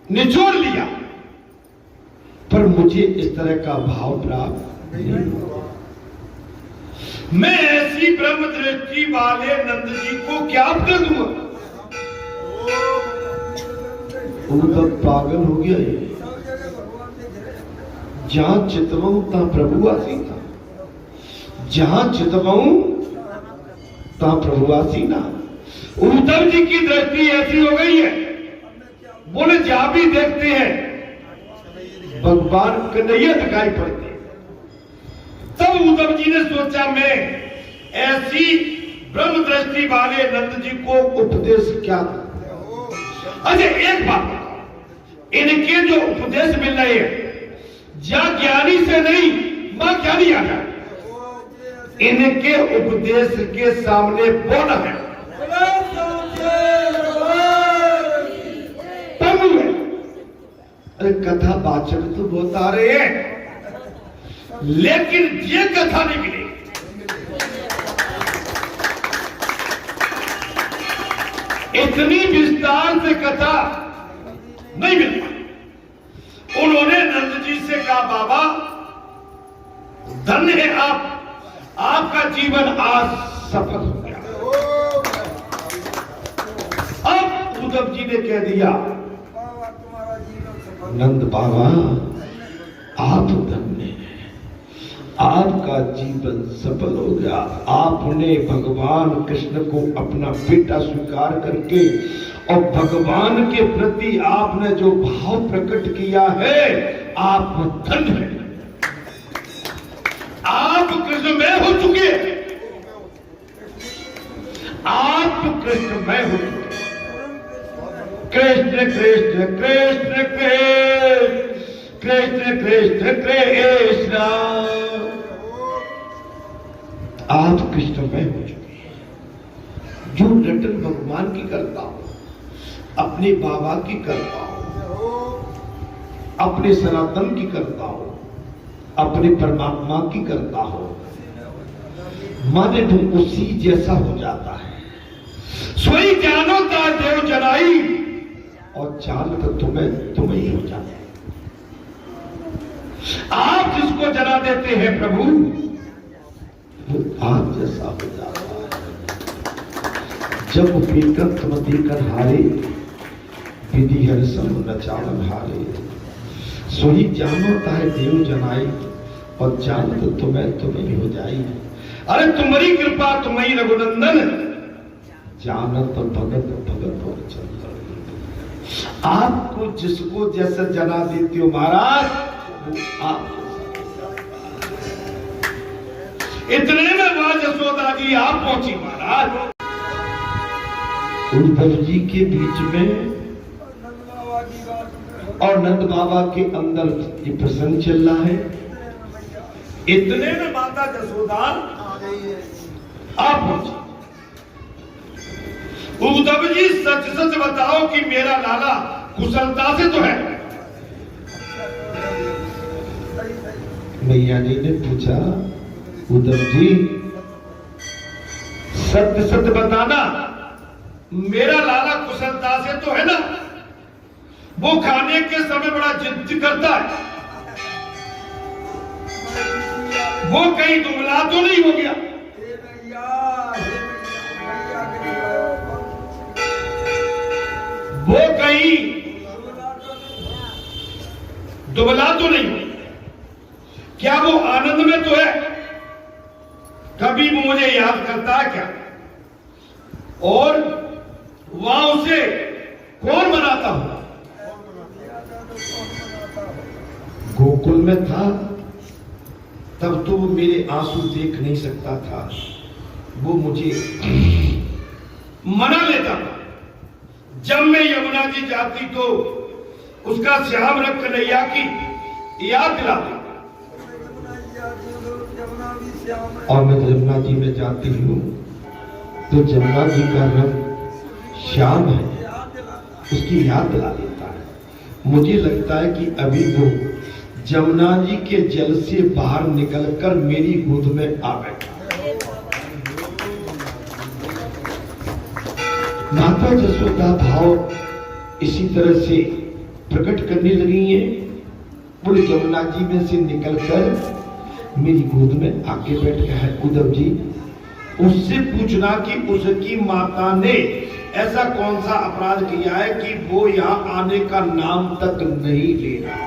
निचोड़ लिया, पर मुझे इस तरह का भाव प्राप्त नहीं हुआ। मैं ऐसी ब्रह्म दृष्टि वाले नंद जी को क्या दे दूंगा? उद्धव पागल हो गया ये। जहां चितवाऊं तहां प्रभु आसीना, जहां चितवाऊं तहां प्रभु आसीना। उद्धव जी की दृष्टि ऐसी हो गई है, बोले जहां भी देखते हैं भगवान कन्हैया दिखाई पड़ते हैं। तब उद्धव जी ने सोचा मैं ऐसी ब्रह्म दृष्टि वाले नंद जी को उपदेश क्या दूं। अच्छा एक बात, इनके जो उपदेश मिल रहे हैं या ज्ञानी से नहीं, मां ज्ञानी आ जाए, इनके उपदेश के सामने कौन है? प्रभु है। अरे कथा वाचक तो बहुत आ रहे हैं, लेकिन ये कथा नहीं मिलेगी। इतनी विस्तार से कथा नहीं मिल पाई। उन्होंने नंद जी से कहा बाबा धन्य है आप, आपका जीवन आज सफल हो गया। अब उद्धव जी ने कह दिया नंद बाबा आप धन्य हैं, आपका जीवन सफल हो गया। आपने भगवान कृष्ण को अपना बेटा स्वीकार करके और भगवान के प्रति आपने जो भाव प्रकट किया है, आप धन्य हैं। आप कृष्णमय हो चुके, आप कृष्णमय हो चुके। कृष्ण कृष्ण कृष्ण कृष्ण कृष्ण कृष्ण, आप कृष्णमय हो चुके हैं। जो रटन भगवान की करता हो, अपने बाबा की करता हो, अपने सनातन की करता हो, अपने परमात्मा की करता हो, माने तुम उसी जैसा हो जाता है। सोई जानो ता देव जनाई, और चाल तो तुम्हें ही हो जाता है। आप जिसको जना देते हैं प्रभु, वो आप जैसा हो जाता है। जब पीकर तुम देकर हारे, विधि हर सम नचावन हारे। सोई जानो ताहे देव जनाई, और जान तो तुम्हें ही हो जाई। अरे तुम्हारी कृपा तुम्हारी रघुनंदन, जानत भगत भगत और चंद्र। आपको जिसको जैसा जना देते हो महाराज, वो आप। इतने में वहां यशोदा जी आप पहुंची महाराज। उद्धव जी के बीच में और नंद बाबा के अंदर ये प्रसंग चल रहा है। इतने में माता यशोदा आप पहुंची। उद्धव जी सच सच बताओ कि मेरा लाला कुशलता से तो है? मैया जी ने पूछा उद्धव जी सत्य सत्य बताना, मेरा लाला कुशलता से तो है ना? वो खाने के समय बड़ा जिद करता है, वो कहीं दुबला तो नहीं हो गया? वो कहीं दुबला तो नहीं हो? क्या वो आनंद में तो है? कभी वो मुझे याद करता है क्या? और वहां उसे कौन मनाता होगा? गोकुल में था तब तो वो मेरे आंसू देख नहीं सकता था, वो मुझे मना लेता था। जब मैं यमुना जी जाती तो उसका श्याम रंग कन्हैया की याद दिलाती, और मैं यमुना जी में जाती हूँ तो जमुना जी का रंग श्याम है, उसकी याद दिला देता है। मुझे लगता है कि अभी वो जमुना जी के जल से बाहर निकलकर मेरी गोद में आ बैठा। माता यशोदा भाव इसी तरह से प्रकट करने लगी हैं। बोले जमुना जी में से निकलकर मेरी गोद में आके बैठ गया है। उद्धव जी उससे पूछना कि उसकी माता ने ऐसा कौन सा अपराध किया है कि वो यहाँ आने का नाम तक नहीं ले रहा।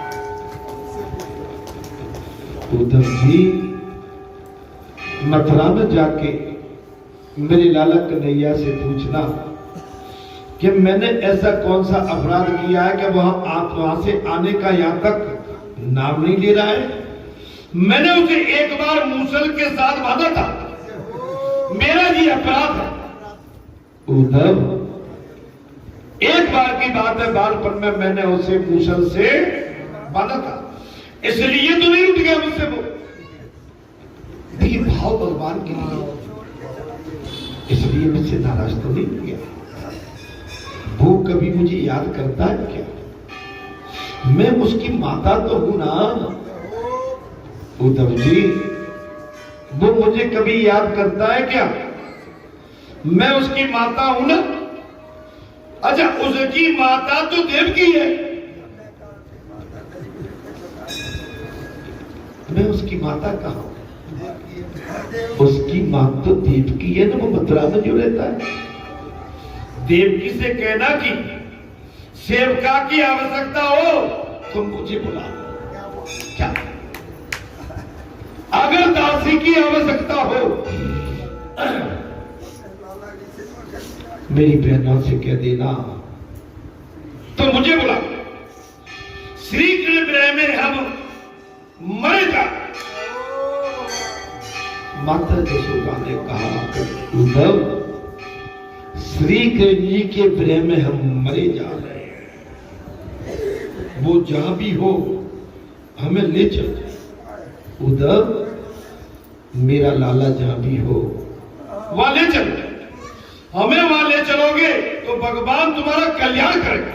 उद्धव जी मथुरा में जाके मेरे लाला कन्हैया से पूछना कि मैंने ऐसा कौन सा अपराध किया है कि वहां से आने का यहां तक नाम नहीं ले रहा है। मैंने उसे एक बार मूसल के साथ बांधा था, मेरा ये अपराध है। उद्धव एक बार की बात है, बालपन में मैंने उसे मूसल से बांधा था, इसलिए तो नहीं उठ गया मुझसे वो। देखिए भाव भगवान के लिए, इसलिए मुझसे नाराज तो नहीं किया। वो कभी मुझे याद करता है क्या? मैं उसकी माता तो हूं ना उद्धव जी। वो मुझे कभी याद करता है क्या? मैं उसकी माता हूं ना। अच्छा उसकी माता तो देवकी है, मैं उसकी माता कहां? उसकी मां तो देवकी है ना, वो मथुरा में जो रहता है। देवकी से कहना कि सेवका की आवश्यकता हो तो मुझे बुला। क्या अगर दासी की आवश्यकता हो मेरी बहनों से कह देना तो मुझे बुला। श्री कृष्ण विरह में हम मरे जा। माता यशोदा ने कहा उद्धव श्री कृष्ण जी के विरह में हम मरे जा रहे हैं, वो जहां भी हो हमें ले चल। उद्धव मेरा लाला जहां भी हो वहां ले चल, हमें वहां ले चलोगे तो भगवान तुम्हारा कल्याण करेगा।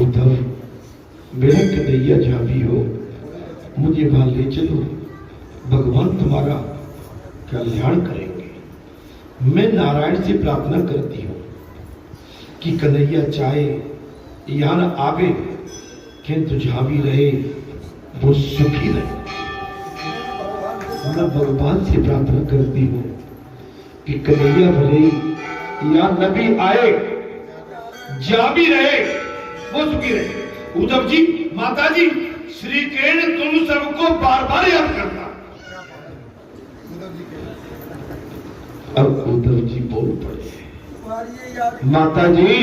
उद्धव मेरा कन्हैया जहां भी हो मुझे वहां ले चलो, भगवान तुम्हारा कल्याण करेंगे। मैं नारायण से प्रार्थना करती हूं कि कन्हैया चाहे यहां न आवे किंतु जहां भी रहे वो सुखी रहे। मैं भगवान से प्रार्थना करती हूं कि कन्हैया भले यहां न भी आए, जहां भी रहे वो सुखी रहे। उद्धव जी माता जी श्री कृष्ण तुम सबको बार बार याद करता। अब उद्धव जी बोल पड़े, माता जी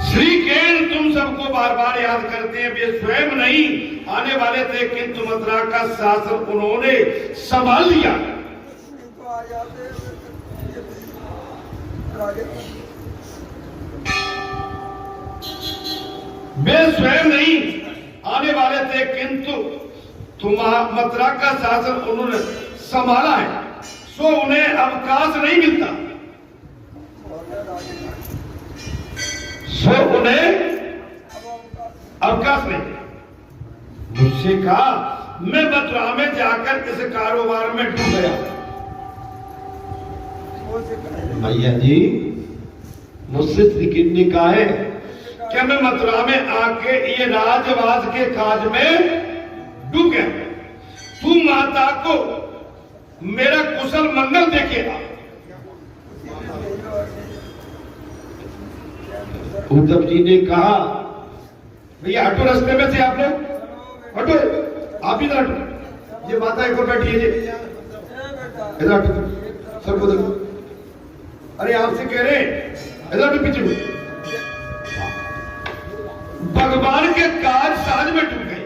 श्री कृष्ण तुम सबको बार बार याद करते हैं, वे स्वयं नहीं आने वाले थे किंतु मथुरा का शासन उन्होंने संभाल लिया। वे स्वयं नहीं आने वाले थे किंतु मथुरा का शासन उन्होंने संभाला है, सो उन्हें अवकाश नहीं मिलता, सो उन्हें अवकाश नहीं। मुझसे कहा मैं मथुरा में जाकर इस कारोबार में डूब गया। भैया जी मुझसे श्री कृष्ण ने कहा है कि मैं मथुरा में आके ये राजवास के काज में डूब गया, तू माता को मेरा कुशल मंगल देखेगा। उद्धव जी ने कहा भैया हटो रास्ते में से, आप लोग हटो, आप इधर हटो, ये माता एक और बैठी है जी, इधर हटो सबको देखो। अरे आपसे कह रहे इधर हटो, पीछे भगवान के काज साज में डूब गए।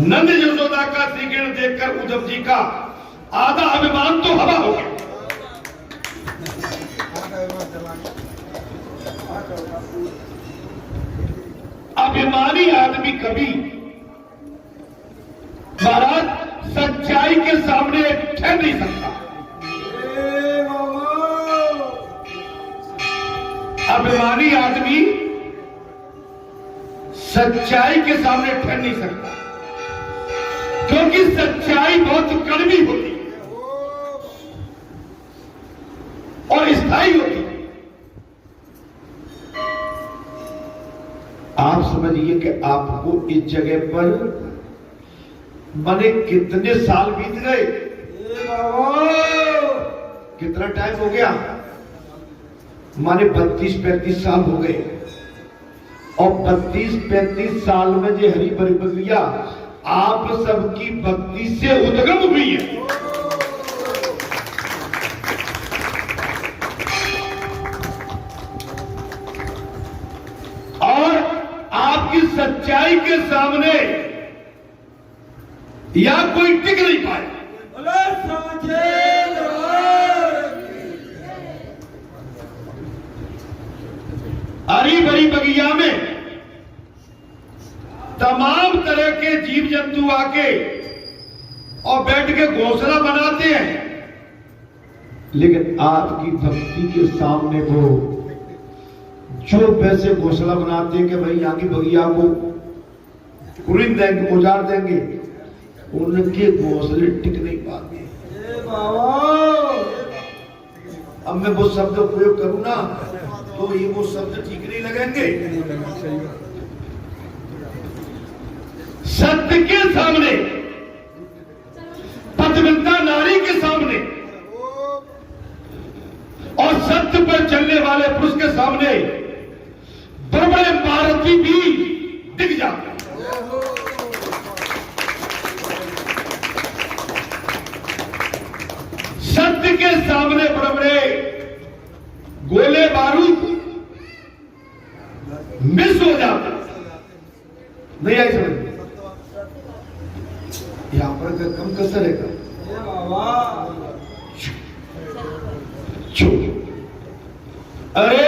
नंद यशोदा का श्री कृष्ण देखकर उद्धव जी का आधा अभिमान तो हवा हो गया। अभिमानी आदमी कभी महाराज सच्चाई के सामने ठहर नहीं सकता। अभिमानी आदमी सच्चाई के सामने ठहर नहीं सकता, क्योंकि सच्चाई बहुत कड़वी होती है और इस समझिए कि आपको इस जगह पर माने कितने साल बीत गए, कितना टाइम हो गया, माने 32-35 साल हो गए। और 32-35 साल में जो हरी भरी बगिया आप सबकी भक्ति से उद्गम हुई है। और आपकी सच्चाई के सामने या कोई टिक नहीं पाए। हरी भरी बगिया में तमाम तरह के जीव जंतु आके और बैठ के घोंसला बनाते हैं, लेकिन आपकी भक्ति के सामने वो जो वैसे घोंसला बनाते हैं कि भाई यहाँ की बगिया को कुरिंद देंगे, उजाड़ देंगे, उनके घोंसले टिक नहीं पाते। अब मैं वो शब्द उपयोग करूं ना तो ये वो शब्द ठीक नहीं लगेंगे। सत्य के सामने, पतिव्रता नारी के सामने और सत्य पर चलने वाले पुरुष के सामने बड़े महारथी भी दिख जाते हैं। सत्य के सामने बड़े गोले बारूद मिस हो जाते। नहीं आई समझ? यहां पर कम कसर है। अरे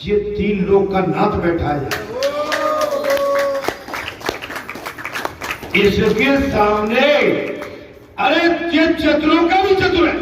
ये 3 लोग का नाथ बैठा है, इसके सामने अरे ये चतुरों का भी चतुर है।